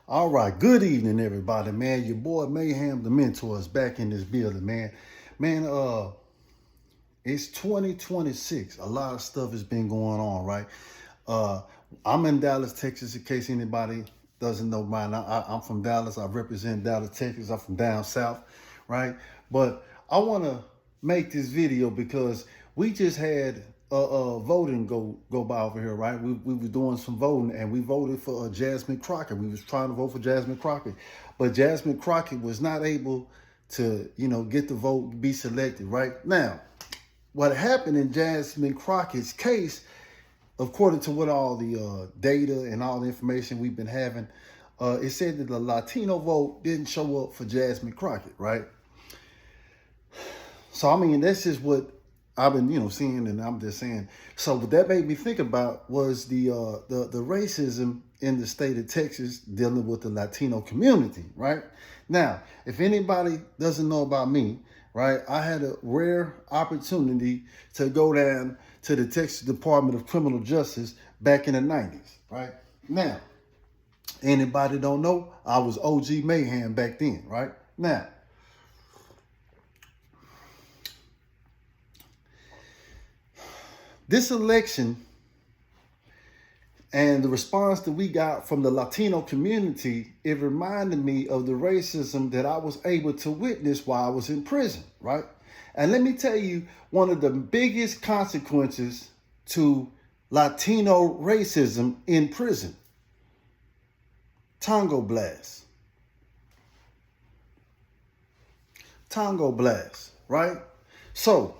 All right, good evening, everybody, man. Your boy Maham the Mentor is back in this building, man. Man, it's 2026. A lot of stuff has been going on, right? Uh, I'm in Dallas, Texas, in case anybody doesn't know mine. I'm from Dallas. I represent Dallas, Texas. I'm from down south, right? But I want to make this video because we just had voting go by over here, right? We were doing some voting and we voted for Jasmine Crockett. We was trying to vote for Jasmine Crockett, but Jasmine Crockett was not able to, get the vote, be selected, right? Now, what happened in Jasmine Crockett's case, according to what all the data and all the information we've been having, it said that the Latino vote didn't show up for Jasmine Crockett, right? So, I mean, that's just what I've been, seeing, and I'm just saying. So what that made me think about was the racism in the state of Texas dealing with the Latino community, right? Now, if anybody doesn't know about me, right, I had a rare opportunity to go down to the Texas Department of Criminal Justice back in the 90s, right? Now, anybody don't know, I was OG Mayhem back then, right? Now, this election and the response that we got from the Latino community, it reminded me of the racism that I was able to witness while I was in prison, right? And let me tell you, one of the biggest consequences to Latino racism in prison: Tango blast. Tango blast, right? So,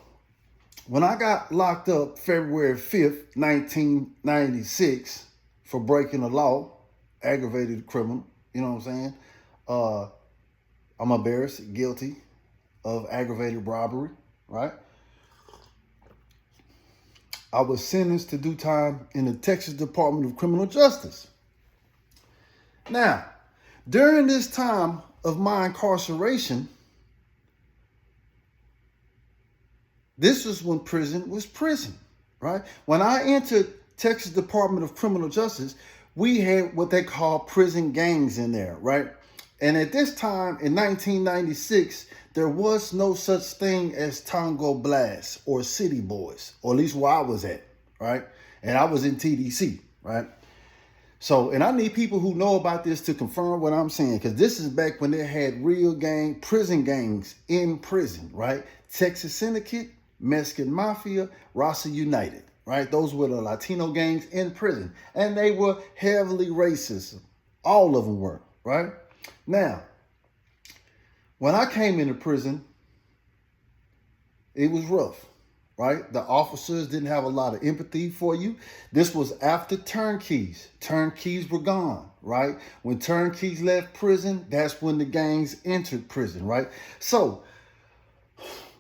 when I got locked up February 5th, 1996 for breaking the law, aggravated criminal, you know what I'm saying? I'm embarrassed, guilty of aggravated robbery, right? I was sentenced to do time in the Texas Department of Criminal Justice. Now, during this time of my incarceration, this is when prison was prison, right? When I entered Texas Department of Criminal Justice, we had what they call prison gangs in there, right? And at this time in 1996, there was no such thing as Tango Blast or City Boys, or at least where I was at, right? And I was in TDC, right? So, and I need people who know about this to confirm what I'm saying, because this is back when they had real prison gangs in prison, right? Texas Syndicate, Mexican Mafia, Rasa United, right? Those were the Latino gangs in prison, and they were heavily racist. All of them were, right? Now, when I came into prison, it was rough, right? The officers didn't have a lot of empathy for you. This was after turnkeys. Turnkeys were gone, right? When turnkeys left prison, that's when the gangs entered prison, right? So,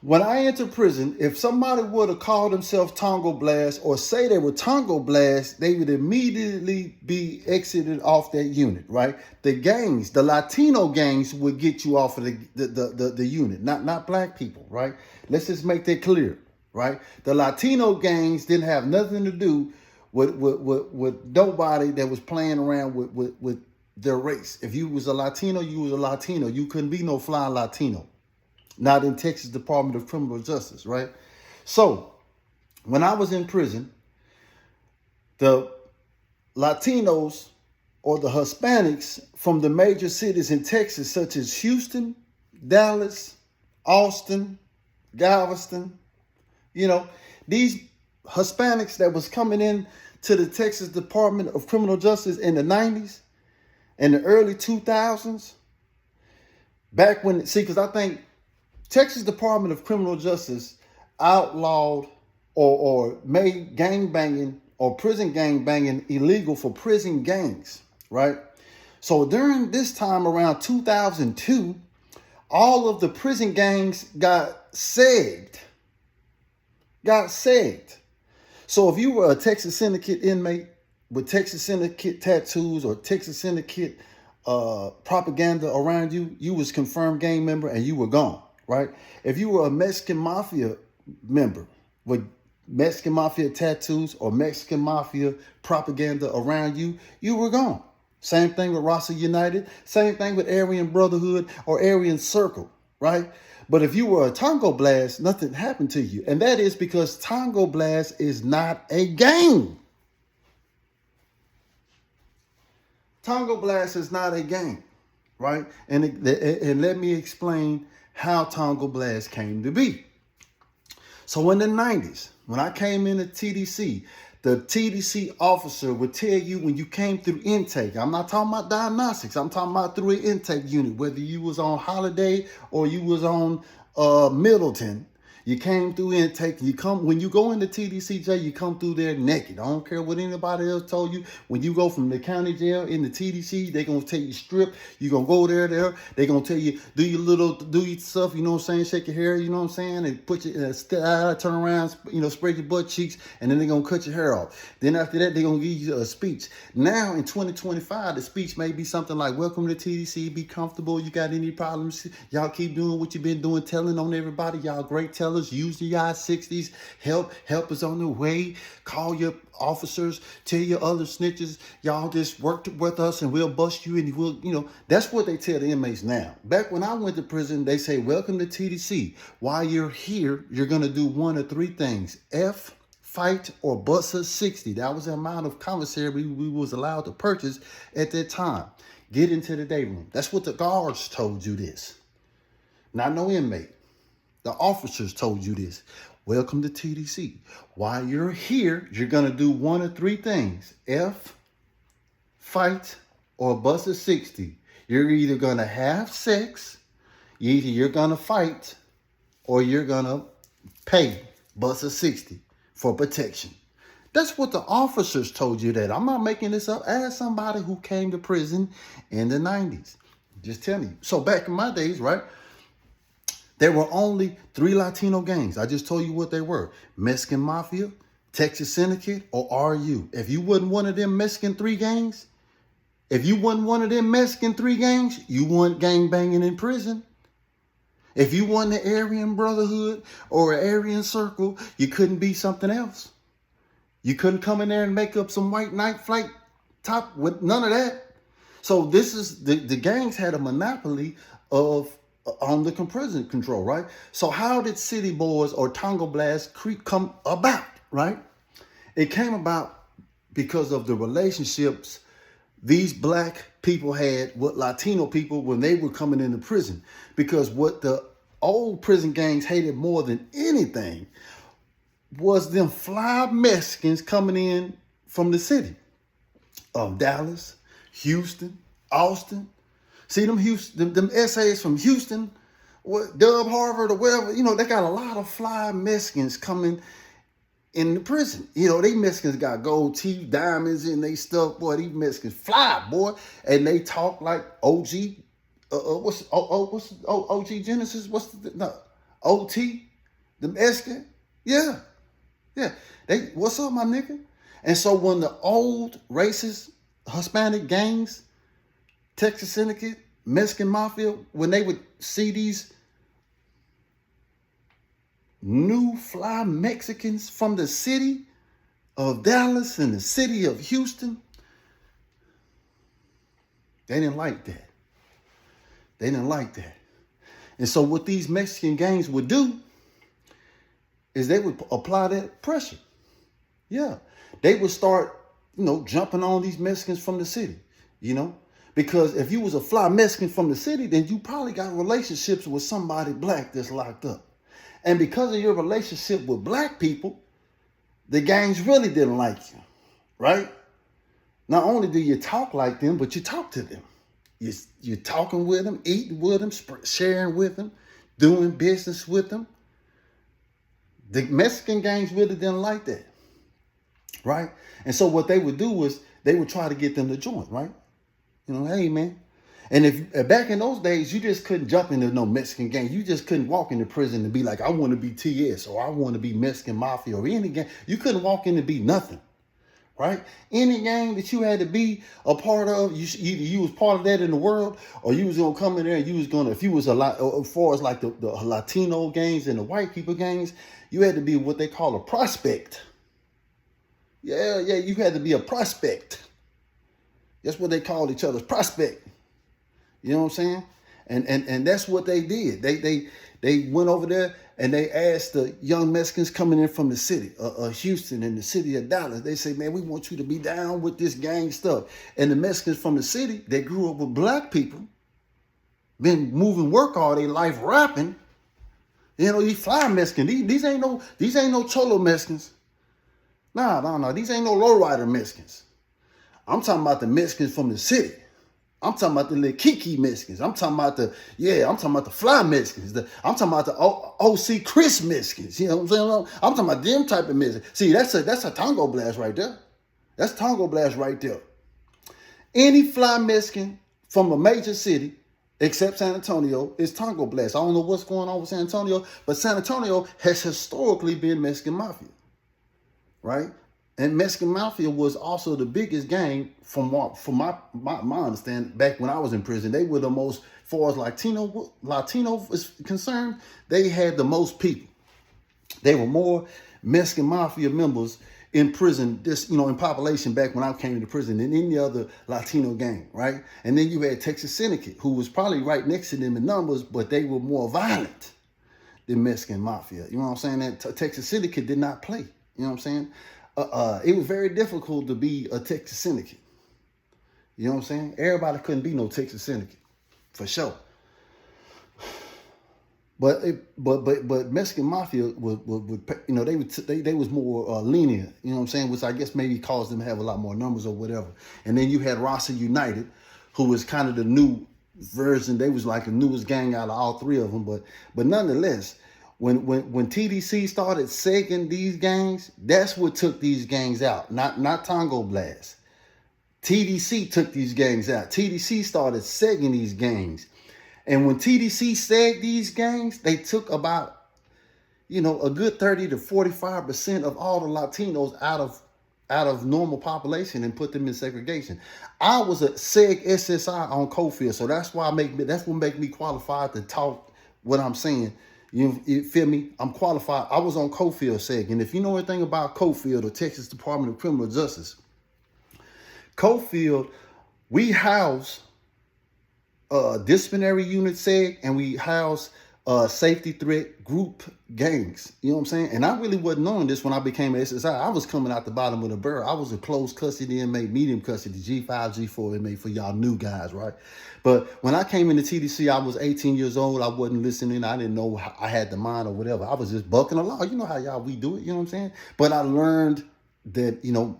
when I entered prison, if somebody would have called themselves Tango Blast or say they were Tango Blast, they would immediately be exited off that unit, right? The gangs, the Latino gangs, would get you off of the unit, not black people, right? Let's just make that clear, right? The Latino gangs didn't have nothing to do with nobody that was playing around with their race. If you was a Latino, you was a Latino. You couldn't be no fly Latino. Not in Texas Department of Criminal Justice, right? So, when I was in prison, the Latinos or the Hispanics from the major cities in Texas, such as Houston, Dallas, Austin, Galveston, these Hispanics that was coming in to the Texas Department of Criminal Justice in the 90s and the early 2000s, back when, because I think Texas Department of Criminal Justice outlawed or made gangbanging or prison gangbanging illegal for prison gangs, right? So during this time around 2002, all of the prison gangs got segged. So if you were a Texas Syndicate inmate with Texas Syndicate tattoos or Texas Syndicate propaganda around you, you was confirmed gang member and you were gone. Right? If you were a Mexican Mafia member with Mexican Mafia tattoos or Mexican Mafia propaganda around you, you were gone, Same thing with Rasa United. Same thing with Aryan Brotherhood or Aryan Circle, right? But if you were a Tango Blast, nothing happened to you. And that is because Tango Blast is not a gang. Tango Blast is not a gang, right? And let me explain how Tango Blast came to be. So in the 90s, when I came into TDC, the TDC officer would tell you when you came through intake. I'm not talking about diagnostics. I'm talking about through an intake unit, whether you was on holiday or you was on Middleton. You came through intake. When you go into TDC you come through there naked. I don't care what anybody else told you. When you go from the county jail into TDC, they're gonna tell you strip. You're gonna go there. They're gonna tell you do your stuff. You know what I'm saying? Shake your hair. You know what I'm saying? And put your turn around. Spread your butt cheeks, and then they're gonna cut your hair off. Then after that, they're gonna give you a speech. Now in 2025, the speech may be something like, "Welcome to TDC. Be comfortable. You got any problems? Y'all keep doing what you've been doing, telling on everybody. Y'all great tellers. Use the I-60s. Help is on the way. Call your officers. Tell your other snitches. Y'all just work with us and we'll bust you and we'll, that's what they tell the inmates now. Back when I went to prison, they say, welcome to TDC. While you're here, you're going to do one of three things. F, fight, or bust a 60. That was the amount of commissary we was allowed to purchase at that time. Get into the day room. That's what the guards told you this. Not no inmate. The officers told you this. Welcome to TDC. While you're here, you're going to do one of three things. F, fight, or bust a 60. You're either going to have sex, either you're going to fight, or you're going to pay, bust a 60 for protection. That's what the officers told you that. I'm not making this up. Ask somebody who came to prison in the 90s. Just telling you. So back in my days, right? There were only 3 Latino gangs. I just told you what they were. Mexican Mafia, Texas Syndicate, or RU. If you wasn't one of them Mexican 3 gangs, you weren't gang banging in prison. If you wasn't the Aryan Brotherhood or Aryan Circle, you couldn't be something else. You couldn't come in there and make up some white night flight top with none of that. So this is, the gangs had a monopoly on the prison control, right? So how did City Boys or Tango Blast come about, right? It came about because of the relationships these black people had with Latino people when they were coming into prison. Because what the old prison gangs hated more than anything was them fly Mexicans coming in from the city of Dallas, Houston, Austin. See them essays from Houston, Dub Harvard or wherever, they got a lot of fly Mexicans coming in the prison. They Mexicans got gold teeth, diamonds in they stuff, boy. These Mexicans fly, boy. And they talk like OG, what's OG Genesis? OT? The Mexican? Yeah. What's up, my nigga? And so when the old racist Hispanic gangs, Texas Syndicate, Mexican Mafia, when they would see these new fly Mexicans from the city of Dallas and the city of Houston, they didn't like that. And so what these Mexican gangs would do is they would apply that pressure. Yeah. They would start, jumping on these Mexicans from the city, Because if you was a fly Mexican from the city, then you probably got relationships with somebody black that's locked up. And because of your relationship with black people, the gangs really didn't like you, right? Not only do you talk like them, but you talk to them. You're talking with them, eating with them, sharing with them, doing business with them. The Mexican gangs really didn't like that, right? And so what they would do was they would try to get them to join, right? Hey, man. And if back in those days, you just couldn't jump into no Mexican gang. You just couldn't walk into prison and be like, I want to be TS or I want to be Mexican Mafia or any gang. You couldn't walk in and be nothing, right? Any gang that you had to be a part of, you was part of that in the world, or you was going to come in there and you was going to, if you was a lot, as far as like the Latino gangs and the white people gangs, you had to be what they call a prospect. Yeah, you had to be a prospect. That's what they called each other's prospect. You know what I'm saying? And that's what they did. They went over there and they asked the young Mexicans coming in from the city, Houston and the city of Dallas. They say, man, we want you to be down with this gang stuff. And the Mexicans from the city, they grew up with black people, been moving work all their life, rapping. You know, these fly Mexicans. These ain't no cholo Mexicans. Nah. These ain't no lowrider Mexicans. I'm talking about the Mexicans from the city. I'm talking about the little Kiki Mexicans. I'm talking about the fly Mexicans. I'm talking about the OC Chris Mexicans. You know what I'm saying? I'm talking about them type of Mexicans. See, that's a tango blast right there. That's tango blast right there. Any fly Mexican from a major city, except San Antonio, is tango blast. I don't know what's going on with San Antonio, but San Antonio has historically been Mexican mafia, right? And Mexican Mafia was also the biggest gang from my understanding. Back when I was in prison, they were the most, as far as Latino is concerned, they had the most people. They were more Mexican Mafia members in prison, in population back when I came to prison than any other Latino gang, right? And then you had Texas Syndicate, who was probably right next to them in numbers, but they were more violent than Mexican Mafia. You know what I'm saying? That Texas Syndicate did not play. You know what I'm saying? It was very difficult to be a Texas Syndicate. You know what I'm saying? Everybody couldn't be no Texas Syndicate, for sure. But Mexican Mafia was they was more lenient. You know what I'm saying? Which I guess maybe caused them to have a lot more numbers or whatever. And then you had Raza United, who was kind of the new version. They was like the newest gang out of all three of them. But nonetheless, when TDC started segging these gangs, that's what took these gangs out. Not Tango Blast. TDC took these gangs out. TDC started segging these gangs. And when TDC segged these gangs, they took about, a good 30 to 45% of all the Latinos out of normal population and put them in segregation. I was a seg SSI on Cofield, so that's what make me qualified to talk what I'm saying. You feel me? I'm qualified. I was on Cofield seg, and if you know anything about Cofield, the Texas Department of Criminal Justice, Cofield, we house disciplinary unit seg, and we house safety threat group gangs. You know what I'm saying? And I really wasn't knowing this when I became an SSI. I was coming out the bottom of the barrel. I was a close custody inmate, medium custody, G5, G4 inmate for y'all new guys, right? But when I came into TDC, I was 18 years old. I wasn't listening. I didn't know I had the mind or whatever. I was just bucking along. You know how we do it. You know what I'm saying? But I learned that,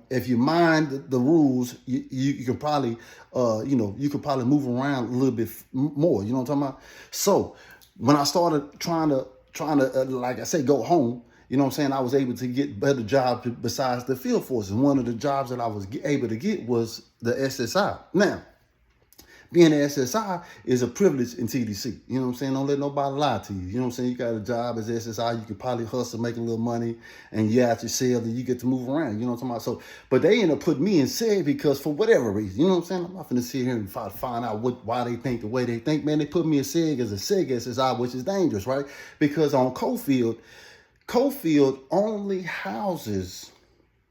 if you mind the rules, you can probably, you could probably move around a little bit more. You know what I'm talking about? So when I started trying to, like I say, go home, you know what I'm saying, I was able to get better jobs besides the field forces. One of the jobs that I was able to get was the SSI. Now, being an SSI is a privilege in TDC. You know what I'm saying? Don't let nobody lie to you. You know what I'm saying? You got a job as SSI. You can probably hustle, make a little money, and you out your cell, and you get to move around. You know what I'm talking about? So, but they end up putting me in SEG because for whatever reason, you know what I'm saying? I'm not going to sit here and find out why they think the way they think. Man, they put me in SEG as a SEG SSI, which is dangerous, right? Because on Cofield only houses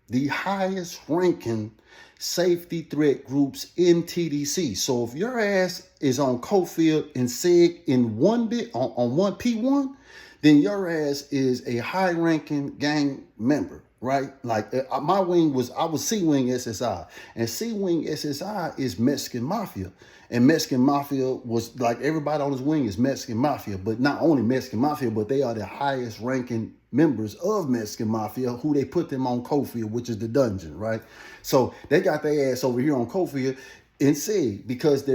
the highest ranking safety threat groups in TDC. So if your ass is on Cofield and SEG in one bit on one P1, then your ass is a high ranking gang member, right? Like my wing I was C wing SSI, and C wing SSI is Mexican Mafia. And Mexican Mafia was like everybody on his wing is Mexican Mafia, but not only Mexican Mafia, but they are the highest ranking members of Mexican Mafia, who they put them on Cofield, which is the dungeon, right? So they got their ass over here on Cofield in SEG because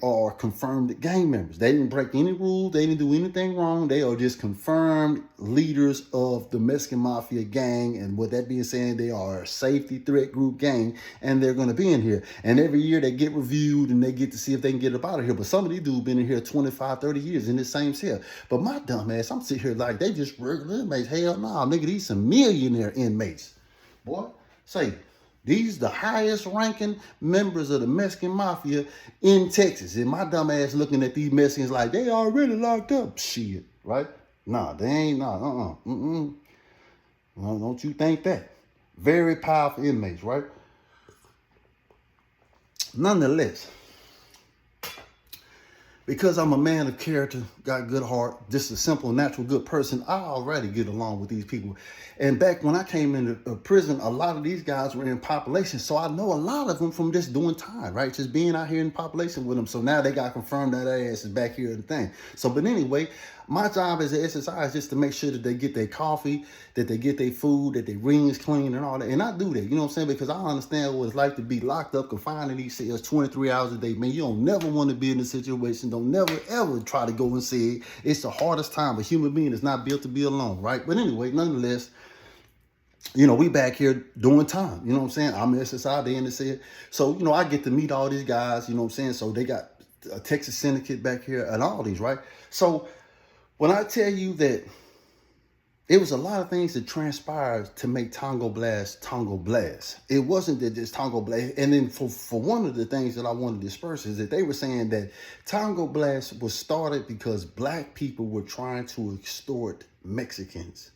are confirmed gang members. They didn't break any rules. They didn't do anything wrong. They are just confirmed leaders of the Mexican Mafia gang. And with that being said, they are a safety threat group gang, and they're going to be in here. And every year they get reviewed and they get to see if they can get up out of here. But some of these dudes been in here 25, 30 years in this same cell. But my dumb ass, I'm sitting here like they just regular inmates. Hell nah, nigga, these some millionaire inmates. Boy, say, these the highest ranking members of the Mexican Mafia in Texas. And my dumb ass looking at these Mexicans like they already locked up. Shit, right? Nah, they ain't, nah, Well, don't you think that? Very powerful inmates, right? Nonetheless, because I'm a man of character, got good heart, just a simple, natural, good person, I already get along with these people. And back when I came into prison, a lot of these guys were in population. So I know a lot of them from just doing time, right? Just being out here in population with them. So now they got confirmed that their ass is back here and thing. So, but anyway, my job as an SSI is just to make sure that they get their coffee, that they get their food, that their rings clean and all that. And I do that, you know what I'm saying? Because I understand what it's like to be locked up, confined in these cells 23 hours a day. Man, you don't never want to be in a situation. Don't never, ever try to go and say it. It's the hardest time. A human being is not built to be alone, right? But anyway, nonetheless, you know, we back here doing time. You know what I'm saying? I'm SSI, they in the cell. So, you know, I get to meet all these guys, you know what I'm saying? So they got a Texas syndicate back here and all these, right? So when I tell you that it was a lot of things that transpired to make Tongo Blast. It wasn't that just Tongo Blast. And then for one of the things that I want to disperse is that they were saying that Tongo Blast was started because black people were trying to extort Mexicans.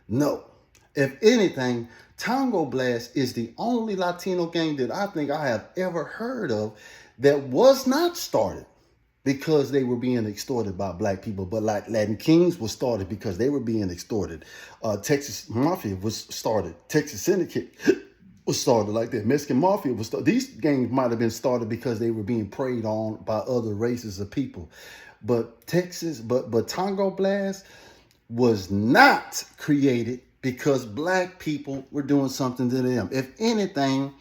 No. If anything, Tongo Blast is the only Latino gang that I think I have ever heard of that was not started because they were being extorted by black people. But like Latin Kings was started because they were being extorted. Texas Mafia was started. Texas Syndicate was started like that. Mexican Mafia was started. These gangs might have been started because they were being preyed on by other races of people. But Tongo Blast was not created because black people were doing something to them. If anything,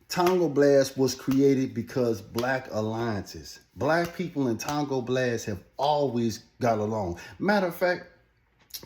Tongo Blast was created because black alliances. Black people and Tongo Blast have always got along. Matter of fact,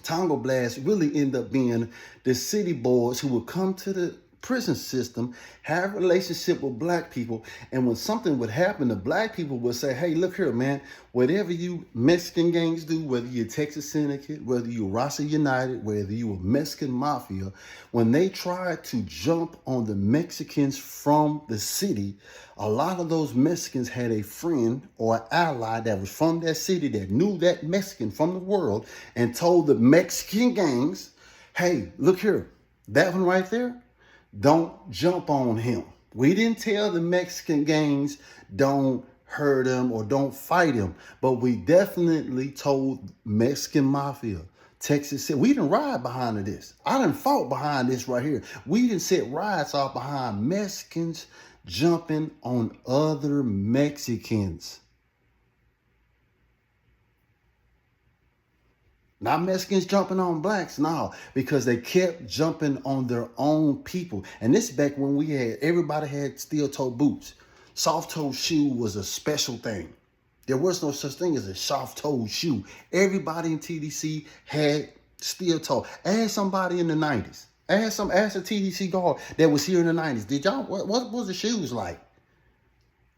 Tongo Blast really ended up being the city boys who would come to the prison system, have a relationship with black people, and when something would happen, the black people would say, hey, look here, man, whatever you Mexican gangs do, whether you're Texas Syndicate, whether you're Rasa United, whether you were Mexican Mafia, when they tried to jump on the Mexicans from the city, a lot of those Mexicans had a friend or an ally that was from that city that knew that Mexican from the world and told the Mexican gangs, hey, look here, that one right there, don't jump on him. We didn't tell the Mexican gangs don't hurt him or don't fight him, but we definitely told Mexican Mafia, Texas said, we didn't ride behind this. I didn't fought behind this right here. We didn't set riots off behind Mexicans jumping on other Mexicans. Not Mexicans jumping on blacks, no, because they kept jumping on their own people. And this back when everybody had steel-toe boots. Soft-toe shoe was a special thing. There was no such thing as a soft-toe shoe. Everybody in TDC had steel-toe. Ask somebody in the 90s. Ask a TDC guard that was here in the 90s. What was the shoes like?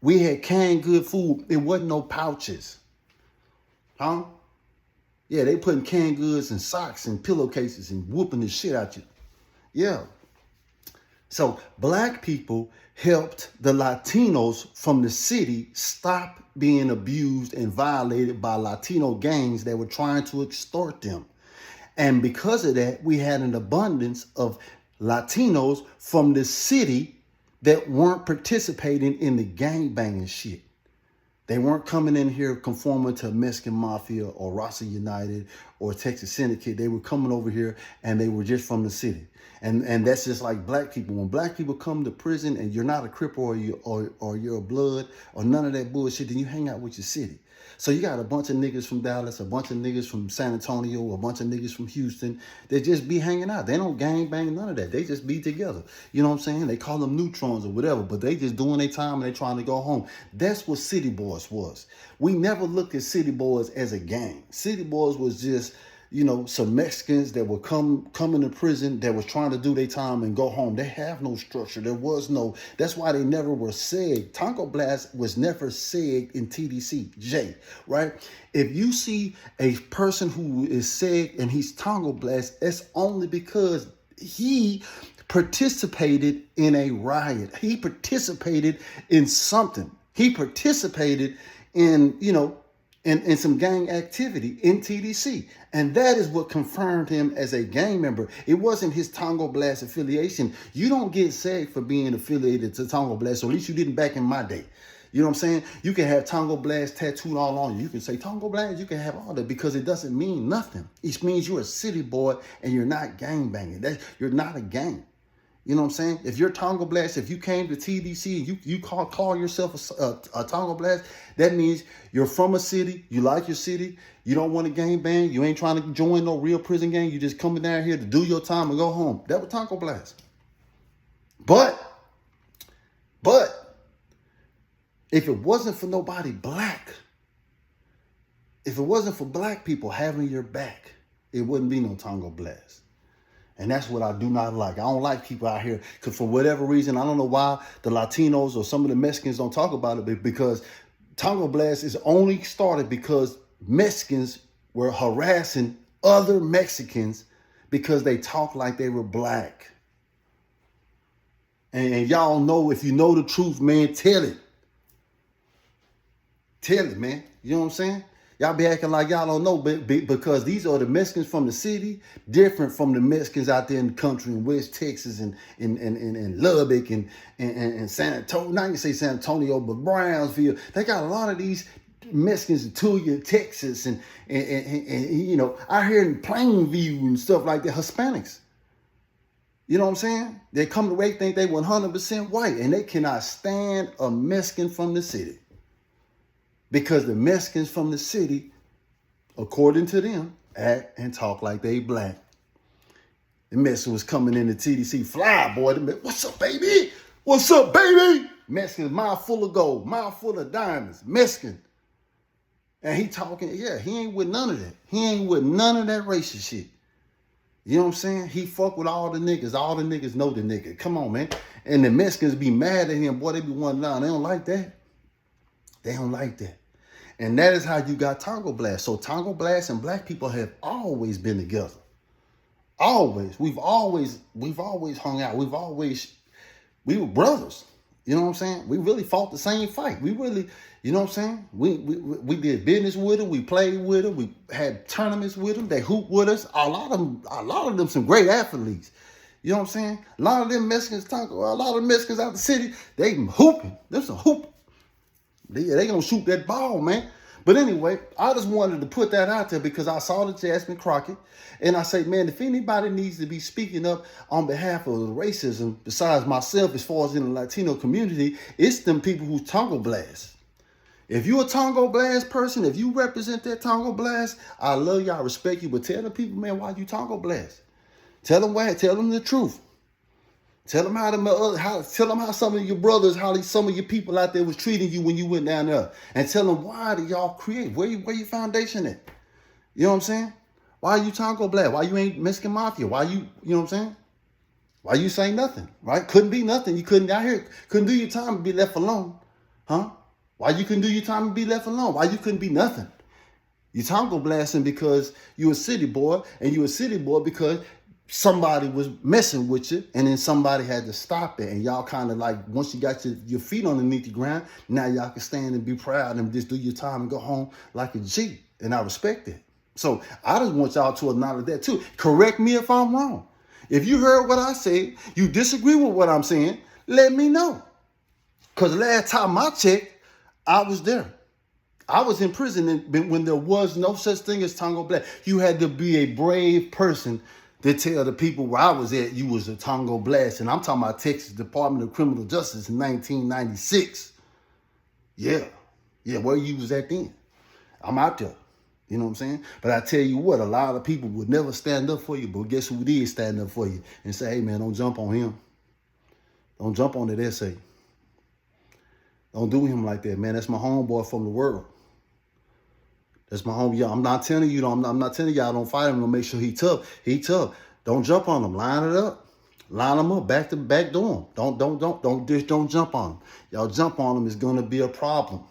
We had canned good food. It wasn't no pouches. Huh? Yeah, they putting canned goods in socks and pillowcases and whooping the shit out you. Yeah. So black people helped the Latinos from the city stop being abused and violated by Latino gangs that were trying to extort them. And because of that, we had an abundance of Latinos from the city that weren't participating in the gangbanging shit. They weren't coming in here conforming to Mexican Mafia or Rasa United or Texas Syndicate. They were coming over here and they were just from the city. And that's just like black people. When black people come to prison and you're not a Crip or you're a Blood or none of that bullshit, then you hang out with your city. So you got a bunch of niggas from Dallas, a bunch of niggas from San Antonio, a bunch of niggas from Houston. They just be hanging out. They don't gang bang, none of that. They just be together. You know what I'm saying? They call them neutrons or whatever, but they just doing their time and they trying to go home. That's what City Boys was. We never looked at City Boys as a gang. City Boys was just, you know, some Mexicans that would come into prison that was trying to do their time and go home. They have no structure. There was no, that's why they never were segged. Tongo Blast was never segged in TDC, right? If you see a person who is segged and he's Tongo Blast, it's only because he participated in a riot. He participated in something. He participated in, you know, and some gang activity in TDC. And that is what confirmed him as a gang member. It wasn't his Tongo Blast affiliation. You don't get sacked for being affiliated to Tongo Blast, or at least you didn't back in my day. You know what I'm saying? You can have Tongo Blast tattooed all on you. You can say Tongo Blast, you can have all that, because it doesn't mean nothing. It means you're a city boy and you're not gang banging. You're not a gang. You know what I'm saying? If you're Tongo Blast, if you came to TDC and you call yourself a Tongo Blast, that means you're from a city, you like your city, you don't want to gang bang, you ain't trying to join no real prison gang, you just coming down here to do your time and go home. That was Tongo Blast. But if it wasn't for nobody black, if it wasn't for black people having your back, it wouldn't be no Tongo Blast. And that's what I do not like. I don't like people out here because for whatever reason, I don't know why the Latinos or some of the Mexicans don't talk about it, because Tongo Blast is only started because Mexicans were harassing other Mexicans because they talk like they were black. And y'all know, if you know the truth, man, tell it. Tell it, man. You know what I'm saying? Y'all be acting like y'all don't know, because these are the Mexicans from the city, different from the Mexicans out there in the country in West Texas and Lubbock and San Antonio. Not even say San Antonio, but Brownsville. They got a lot of these Mexicans in Tulia, Texas, and you know, out here in Plainview and stuff like that, Hispanics. You know what I'm saying? They come to way think they 100% white, and they cannot stand a Mexican from the city. Because the Mexicans from the city, according to them, act and talk like they black. The Mexican was coming in the TDC, fly boy. What's up, baby? What's up, baby? Mexicans, mouth full of gold, mouth full of diamonds. Mexican. And he talking, yeah, he ain't with none of that. He ain't with none of that racist shit. You know what I'm saying? He fuck with all the niggas. All the niggas know the nigga. Come on, man. And the Mexicans be mad at him. Boy, they be wondering, nah, they don't like that. They don't like that. And that is how you got Tongo Blast. So Tongo Blast and black people have always been together. Always. We've always hung out. We were brothers. You know what I'm saying? We really fought the same fight. We really, you know what I'm saying? We did business with them. We played with them. We had tournaments with them. They hooped with us. A lot of them some great athletes. You know what I'm saying? A lot of them Mexicans, a lot of Mexicans out the city, they hooping. There's some hooping. They gonna shoot that ball, man. But anyway, I just wanted to put that out there because I saw the Jasmine Crockett, and I say, man, if anybody needs to be speaking up on behalf of racism, besides myself, as far as in the Latino community, it's them people who Tongo Blast. If you a Tongo Blast person, if you represent that Tongo Blast, I love you, I respect you, but tell the people, man, why you Tongo Blast. Tell them why. Tell them the truth. Tell them how some of your brothers, some of your people out there was treating you when you went down there. And tell them, why did y'all create? Where your foundation at? You know what I'm saying? Why you Tongo Blast? Why you ain't Mexican Mafia? Why you know what I'm saying? Why you say nothing, right? Couldn't be nothing. You couldn't out here, couldn't do your time and be left alone. Huh? Why you couldn't do your time and be left alone? Why you couldn't be nothing? You Tongo Blasting because you a city boy, and you a city boy because somebody was messing with you, and then somebody had to stop it. And y'all kind of like, once you got your feet underneath the ground, now y'all can stand and be proud and just do your time and go home like a G. And I respect it. So I just want y'all to acknowledge that too. Correct me if I'm wrong. If you heard what I said, you disagree with what I'm saying, let me know. Because last time I checked, I was there. I was in prison when there was no such thing as Tongo Blast. You had to be a brave person to tell the people where I was at you was a Tongo Blast. And I'm talking about Texas Department of Criminal Justice in 1996. Yeah, where you was at then. I'm out there. You know what I'm saying? But I tell you what, a lot of people would never stand up for you, but guess who did stand up for you and say, hey man, don't jump on him. Don't jump on that essay. Don't do him like that, man. That's my homeboy from the world. That's my home. Yeah, I'm not telling you. I'm not telling y'all don't fight him to make sure he tough. He tough. Don't jump on him. Line it up. Line him up. Back door him. Don't jump on him. Y'all jump on him, it's gonna be a problem.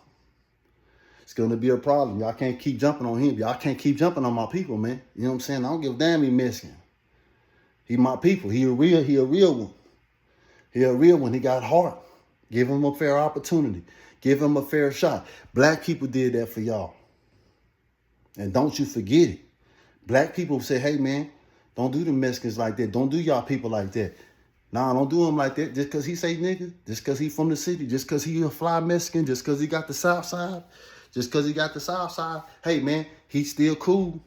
It's gonna be a problem. Y'all can't keep jumping on him. Y'all can't keep jumping on my people, man. You know what I'm saying? I don't give a damn he Mexican. He my people. He a real one. He a real one. He got heart. Give him a fair opportunity. Give him a fair shot. Black people did that for y'all. And don't you forget it. Black people say, hey, man, don't do the Mexicans like that. Don't do y'all people like that. Nah, don't do him like that just because he say nigga, just because he from the city, just because he a fly Mexican, just because he got the South Side, just because he got the South Side. Hey, man, he's still cool.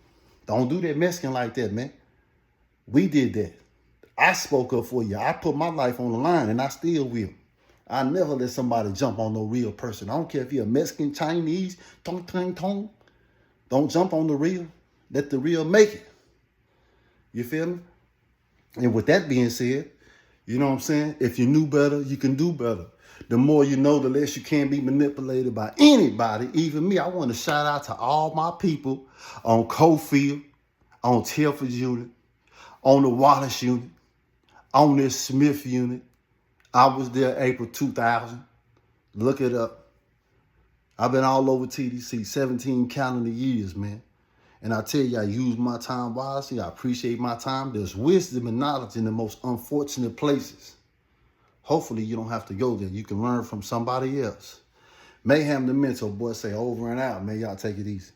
Don't do that Mexican like that, man. We did that. I spoke up for you. I put my life on the line, and I still will. I never let somebody jump on no real person. I don't care if you're a Mexican, Chinese, tong, tong, tong. Don't jump on the real. Let the real make it. You feel me? And with that being said, you know what I'm saying? If you knew better, you can do better. The more you know, the less you can be manipulated by anybody, even me. I want to shout out to all my people on Cofield, on Telford's unit, on the Wallace unit, on this Smith unit. I was there April 2000. Look it up. I've been all over TDC, 17 calendar years, man. And I tell you, I use my time wisely. I appreciate my time. There's wisdom and knowledge in the most unfortunate places. Hopefully, you don't have to go there. You can learn from somebody else. Maham the Mentor, boy, say over and out. Man, y'all take it easy.